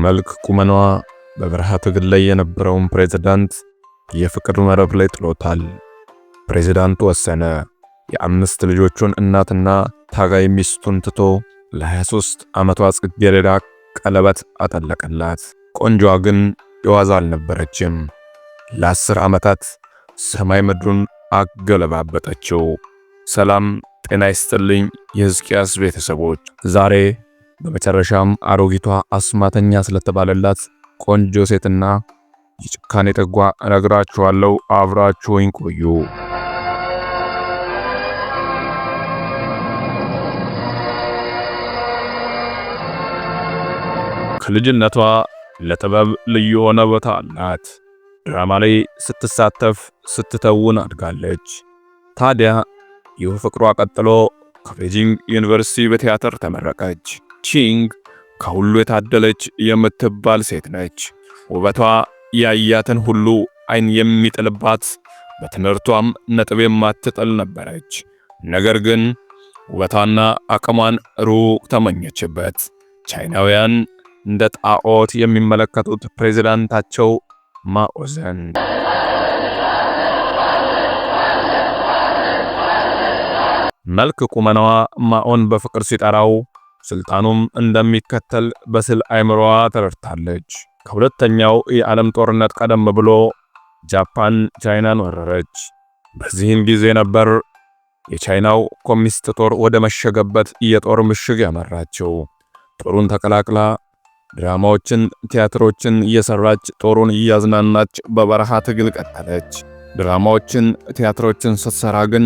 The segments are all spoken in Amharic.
መልክ ቁመኗ በበረሃ ትግል ላይ የነበረውን ፕሬዝዳንት የፍቅር መረብ ላይ ጥሎታል። ፕሬዝዳንቱ ወሰነ። የአምስት ልጆቹን እናትና ታጋይ ሚስቱን ትቶ ለ23 ዓመቷ ጽጌረዳ ቀለበት አጠለቀላት። ቆንጆዋ ግን የዋዛ አልነበረችም። ለ10 ዓመታት ሰማይ ምድሩን አገለባበጠችው። ሰላም ጤና ይስጥልኝ የሕዝቅያስ ቤተሰቦች። ዛሬ በመጨረሻም አሮጊቷ አስማተኛ ስለተባለላት ቆንጆ ሴትና የጭካኔ ጥጓ እነግራችኋለሁ። አብራችሁኝ ቆዩ። ከልጅነቷ ለጥበብ ልዩ የሆነ ቦታ አላት። ድራማ ላይ ስትሳተፍ ስትተውን አድጋለች። ታዲያ ይህ ፍቅሯ ቀጥሎ ከቤጂንግ ዩኒቨርሲቲ በቲያትር ተመረቀች። ቺንግ ከሁሉ የታደለች የምትባል ሴት ነች። ውበቷ ያያትን ሁሉ አይን የሚጥልባት፣ በትምህርቷም ነጥብ የማትጥል ነበረች። ነገር ግን ውበቷና አቅሟን ሩቅ ተመኘችበት። ቻይናውያን እንደ ጣዖት የሚመለከቱት ፕሬዝዳንታቸው ማኦዘን መልክ ቁመናዋ ማኦን በፍቅር ሲጠራው ስልጣኑም እንደሚከተል በስል አይምሮዋ ተረድታለች። ከሁለተኛው የዓለም ጦርነት ቀደም ብሎ ጃፓን ቻይናን ወረረች። በዚህም ጊዜ ነበር የቻይናው ኮሚኒስት ጦር ወደ መሸገበት የጦር ምሽግ ያመራቸው። ጦሩን ተቀላቅላ ድራማዎችን፣ ቲያትሮችን እየሰራች ጦሩን እያዝናናች በበረሃ ትግል ቀጠለች። ድራማዎችን፣ ቲያትሮችን ስትሰራ ግን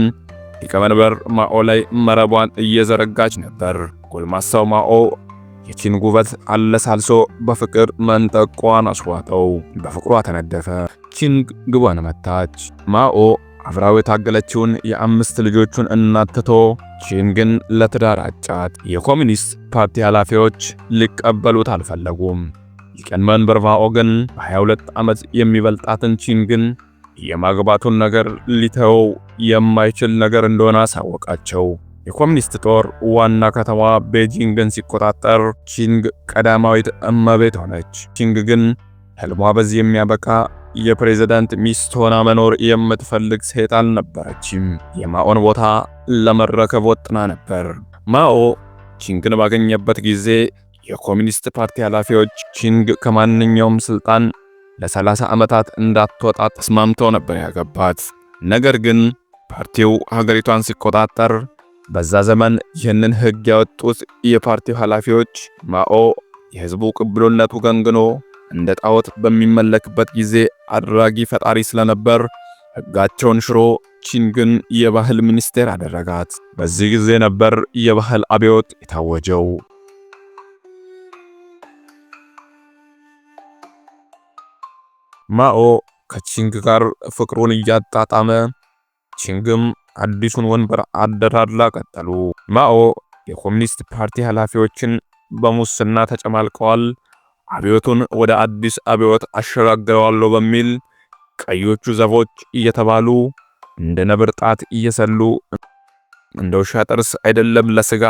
ሊቀመንበር ማኦ ላይ መረቧን እየዘረጋች ነበር። ጎልማሳው ማኦ የቺንግ ውበት አለሳልሶ በፍቅር መንጠቋን አስዋጠው። በፍቅሯ ተነደፈ። ቺንግ ግቧን መታች። ማኦ አብራው የታገለችውን የአምስት ልጆቹን እናት ትቶ ቺንግን ለትዳር አጫት። የኮሚኒስት ፓርቲ ኃላፊዎች ሊቀበሉት አልፈለጉም። ሊቀመንበር ማኦ ግን በ22 ዓመት የሚበልጣትን ቺንግን የማግባቱን ነገር ሊተው የማይችል ነገር እንደሆነ አሳወቃቸው። የኮሚኒስት ጦር ዋና ከተማ ቤጂንግን ሲቆጣጠር ቺንግ ቀዳማዊት እመቤት ሆነች። ቺንግ ግን ህልሟ በዚህ የሚያበቃ የፕሬዝዳንት ሚስት ሆና መኖር የምትፈልግ ሴት አልነበረችም። የማኦን ቦታ ለመረከብ ወጥና ነበር። ማኦ ቺንግን ባገኘበት ጊዜ የኮሚኒስት ፓርቲ ኃላፊዎች ቺንግ ከማንኛውም ስልጣን ለ30 ዓመታት እንዳትወጣ ተስማምተው ነበር ያገባት። ነገር ግን ፓርቲው ሀገሪቷን ሲቆጣጠር በዛ ዘመን ይህንን ህግ ያወጡት የፓርቲው ኃላፊዎች ማኦ የህዝቡ ቅብሉነቱ ገንግኖ እንደ ጣዖት በሚመለክበት ጊዜ አድራጊ ፈጣሪ ስለነበር ህጋቸውን ሽሮ ቺንግን የባህል ሚኒስቴር አደረጋት። በዚህ ጊዜ ነበር የባህል አብዮት የታወጀው። ማኦ ከቺንግ ጋር ፍቅሩን እያጣጣመ ቺንግም አዲሱን ወንበር አደራድላ ቀጠሉ። ማኦ የኮሚኒስት ፓርቲ ኃላፊዎችን በሙስና ተጨማልቀዋል፣ አብዮቱን ወደ አዲስ አብዮት አሸጋግረዋለሁ በሚል ቀዮቹ ዘቦች እየተባሉ እንደ ነብር ጣት እየሰሉ እንደ ውሻ ጥርስ አይደለም ለስጋ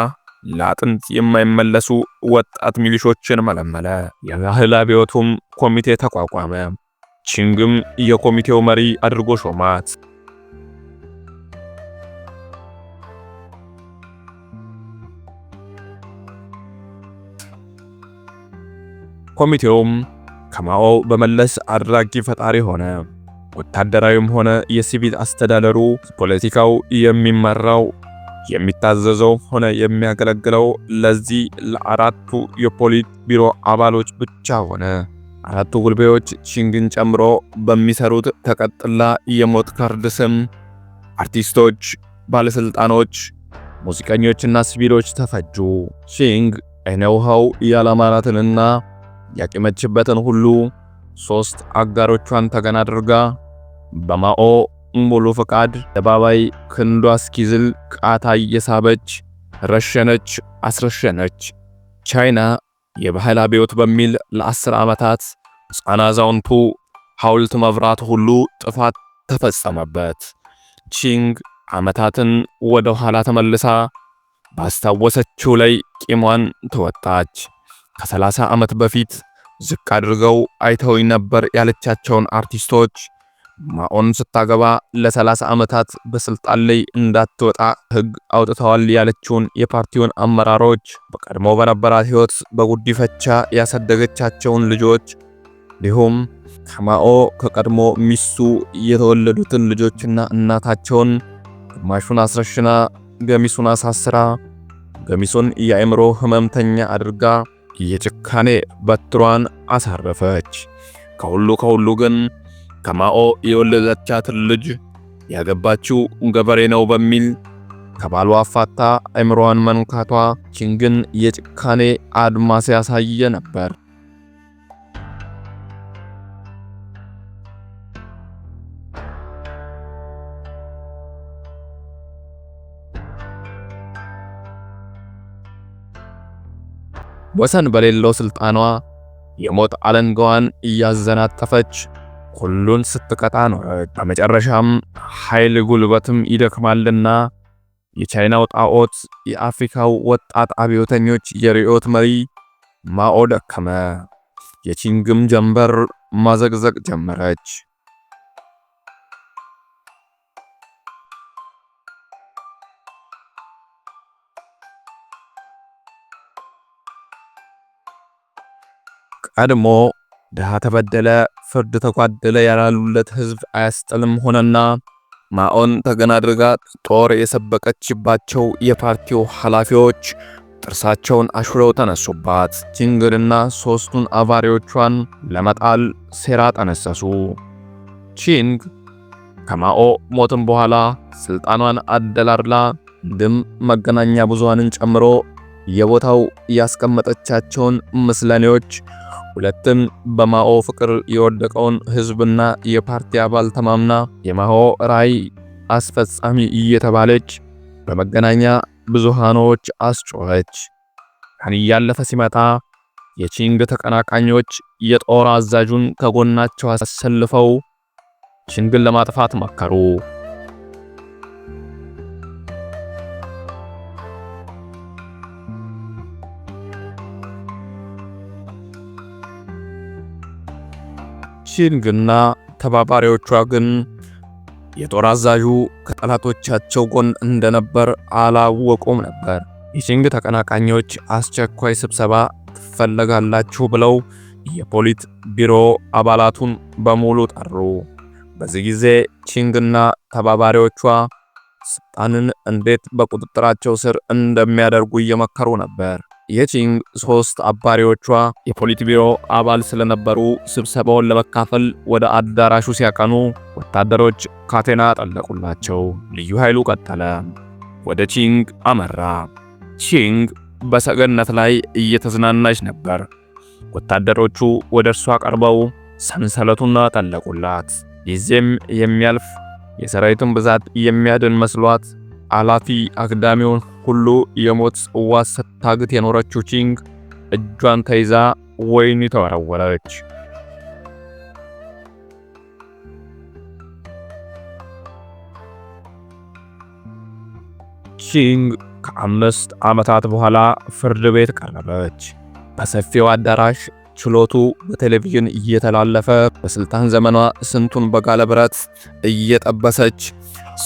ለአጥንት የማይመለሱ ወጣት ሚሊሾችን መለመለ። የባህል አብዮቱም ኮሚቴ ተቋቋመ። ቺንግም የኮሚቴው መሪ አድርጎ ሾማት። ኮሚቴውም ከማኦ በመለስ አድራጊ ፈጣሪ ሆነ። ወታደራዊም ሆነ የሲቪል አስተዳደሩ፣ ፖለቲካው የሚመራው የሚታዘዘው ሆነ የሚያገለግለው ለዚህ ለአራቱ የፖሊት ቢሮ አባሎች ብቻ ሆነ። አራቱ ጉልቤዎች ቺንግን ጨምሮ በሚሰሩት ተቀጥላ የሞት ካርድ ስም አርቲስቶች፣ ባለስልጣኖች፣ ሙዚቀኞችና ሲቪሎች ተፈጁ። ቺንግ አይነ ውሃው ያላማራትንና ያቂመችበትን ሁሉ 3 አጋሮቿን ተገና አድርጋ በማኦ ሙሉ ፈቃድ ደባባይ ክንዷ እስኪዝል ቃታ እየሳበች ረሸነች፣ አስረሸነች። ቻይና የባህል አብዮት በሚል ለ10 ዓመታት ሕፃን አዛውንቱ ሐውልት መብራት ሁሉ ጥፋት ተፈጸመበት። ቺንግ ዓመታትን ወደ ኋላ ተመልሳ ባስታወሰችው ላይ ቂሟን ተወጣች። ከ30 ዓመት በፊት ዝቅ አድርገው አይተውኝ ነበር ያለቻቸውን አርቲስቶች ማኦን ስታገባ ለ30 ዓመታት በስልጣን ላይ እንዳትወጣ ሕግ አውጥተዋል ያለችውን የፓርቲውን አመራሮች በቀድሞ በነበራት ሕይወት በጉዲፈቻ ያሳደገቻቸውን ልጆች እንዲሁም ከማኦ ከቀድሞ ሚስቱ የተወለዱትን ልጆችና እናታቸውን ግማሹን አስረሽና ገሚሱን አሳስራ ገሚሱን የአእምሮ ህመምተኛ አድርጋ የጭካኔ በትሯን አሳረፈች። ከሁሉ ግን ከማኦ የወለደቻትን ልጅ ያገባችው ገበሬ ነው በሚል ከባሏ አፋታ አእምሮዋን መንካቷ ቺንግን የጭካኔ አድማስ ያሳየ ነበር። ወሰን በሌለው ስልጣኗ የሞት አለንጋዋን እያዘናጠፈች ሁሉን ስትቀጣ ኖረች። በመጨረሻም ኃይል ጉልበትም ይደክማልና የቻይናው ጣዖት የአፍሪካው ወጣት አብዮተኞች የርዕዮት መሪ ማኦ ደከመ። የቺንግም ጀንበር ማዘግዘግ ጀመረች። ቀድሞ ድሃ ተበደለ ፍርድ ተጓደለ ያላሉለት ህዝብ አያስጥልም ሆነና ማኦን ተገና አድርጋ ጦር የሰበቀችባቸው የፓርቲው ኃላፊዎች ጥርሳቸውን አሹረው ተነሱባት። ቺንግንና ሶስቱን አባሪዎቿን ለመጣል ሴራ ጠነሰሱ። ቺንግ ከማኦ ሞትም በኋላ ስልጣኗን አደላድላ ድም መገናኛ ብዙሃንን ጨምሮ የቦታው ያስቀመጠቻቸውን ምስለኔዎች ሁለቱም በማኦ ፍቅር የወደቀውን ህዝብና የፓርቲ አባል ተማምና የማኦ ራዕይ አስፈጻሚ እየተባለች በመገናኛ ብዙሃኖች አስጮኸች። ቀን እያለፈ ሲመጣ የቺንግ ተቀናቃኞች የጦር አዛዡን ከጎናቸው አሰልፈው ቺንግን ለማጥፋት መከሩ። ቺንግና ተባባሪዎቿ ግን የጦር አዛዡ ከጠላቶቻቸው ጎን እንደነበር አላወቁም ነበር። የቺንግ ተቀናቃኞች አስቸኳይ ስብሰባ ትፈለጋላችሁ ብለው የፖሊት ቢሮ አባላቱን በሙሉ ጠሩ። በዚህ ጊዜ ቺንግና ተባባሪዎቿ ስልጣንን እንዴት በቁጥጥራቸው ስር እንደሚያደርጉ እየመከሩ ነበር። የቺንግ ሶስት አባሪዎቿ የፖሊት ቢሮ አባል ስለነበሩ ስብሰባውን ለመካፈል ወደ አዳራሹ ሲያቀኑ ወታደሮች ካቴና ጠለቁላቸው። ልዩ ኃይሉ ቀጠለ። ወደ ቺንግ አመራ። ቺንግ በሰገነት ላይ እየተዝናናች ነበር። ወታደሮቹ ወደ እርሷ ቀርበው ሰንሰለቱን ጠለቁላት። ጊዜም የሚያልፍ የሰራዊቱን ብዛት የሚያድን መስሏት አላፊ አግዳሚውን ሁሉ የሞት ጽዋ ስታግት የኖረችው ቺንግ እጇን ተይዛ ወህኒ ተወረወረች። ቺንግ ከ5 ዓመታት በኋላ ፍርድ ቤት ቀረበች። በሰፊው አዳራሽ ችሎቱ በቴሌቪዥን እየተላለፈ በስልጣን ዘመኗ ስንቱን በጋለ ብረት እየጠበሰች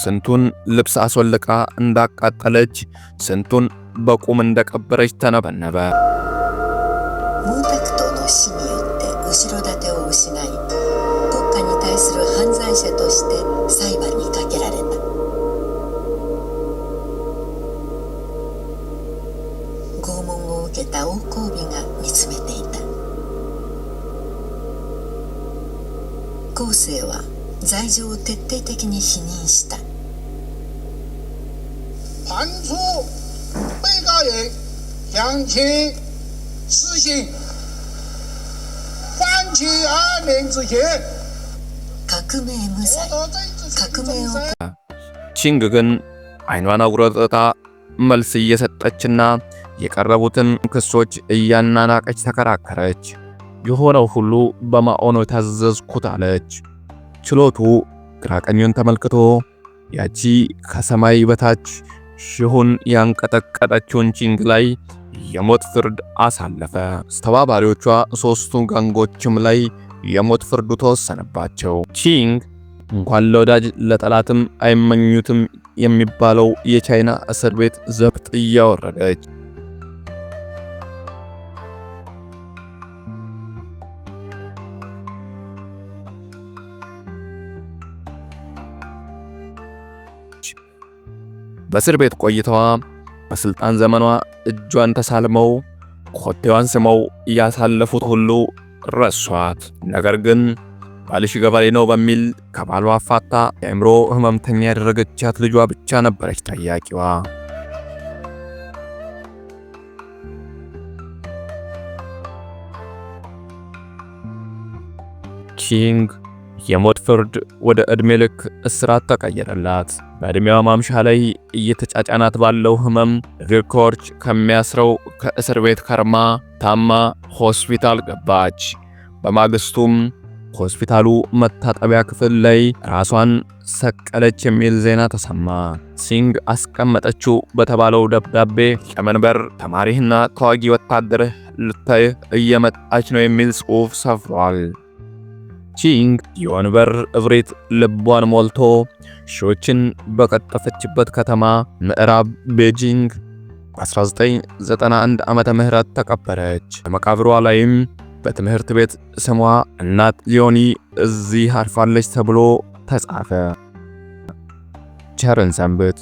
ስንቱን ልብስ አስወልቃ እንዳቃጠለች ስንቱን በቁም እንደቀበረች ተነበነበ። ቺንግ ግን አይኗን አጉረጥታ መልስ እየሰጠችና የቀረቡትን ክሶች እያናናቀች ተከራከረች። የሆነው ሁሉ በማኦ ነው የታዘዝኩት አለች። ችሎቱ ግራቀኙን ተመልክቶ ያቺ ከሰማይ በታች ሽሁን ያንቀጠቀጠችውን ቺንግ ላይ የሞት ፍርድ አሳለፈ። አስተባባሪዎቿ ሦስቱ ጋንጎችም ላይ የሞት ፍርዱ ተወሰነባቸው። ቺንግ እንኳን ለወዳጅ ለጠላትም አይመኙትም የሚባለው የቻይና እስር ቤት ዘብጥ እያወረደች በእስር ቤት ቆይታዋ በስልጣን ዘመኗ እጇን ተሳልመው ኮቴዋን ስመው ያሳለፉት ሁሉ ረሷት። ነገር ግን ባልሽ ገበሬ ነው በሚል ከባሏ አፋታ የአእምሮ ህመምተኛ ያደረገቻት ልጇ ብቻ ነበረች ጠያቂዋ። ቺንግ የሞት ፍርድ ወደ ዕድሜ ልክ እስራት ተቀየረላት። በዕድሜዋ ማምሻ ላይ እየተጫጫናት ባለው ህመም እግር ከወርች ከሚያስረው ከእስር ቤት ከርማ ታማ ሆስፒታል ገባች። በማግስቱም ሆስፒታሉ መታጠቢያ ክፍል ላይ ራሷን ሰቀለች የሚል ዜና ተሰማ። ሲንግ አስቀመጠችው በተባለው ደብዳቤ የመንበር ተማሪህና ተዋጊ ወታደርህ ልታይ እየመጣች ነው የሚል ጽሑፍ ሰፍሯል። ቺንግ የወንበር እብሪት ልቧን ሞልቶ ሺዎችን በቀጠፈችበት ከተማ ምዕራብ ቤጂንግ በ1991 ዓመተ ምህረት ተቀበረች። በመቃብሯ ላይም በትምህርት ቤት ስሟ እናት ሊዮኒ እዚህ አርፋለች ተብሎ ተጻፈ። ቸርን ሰንብት።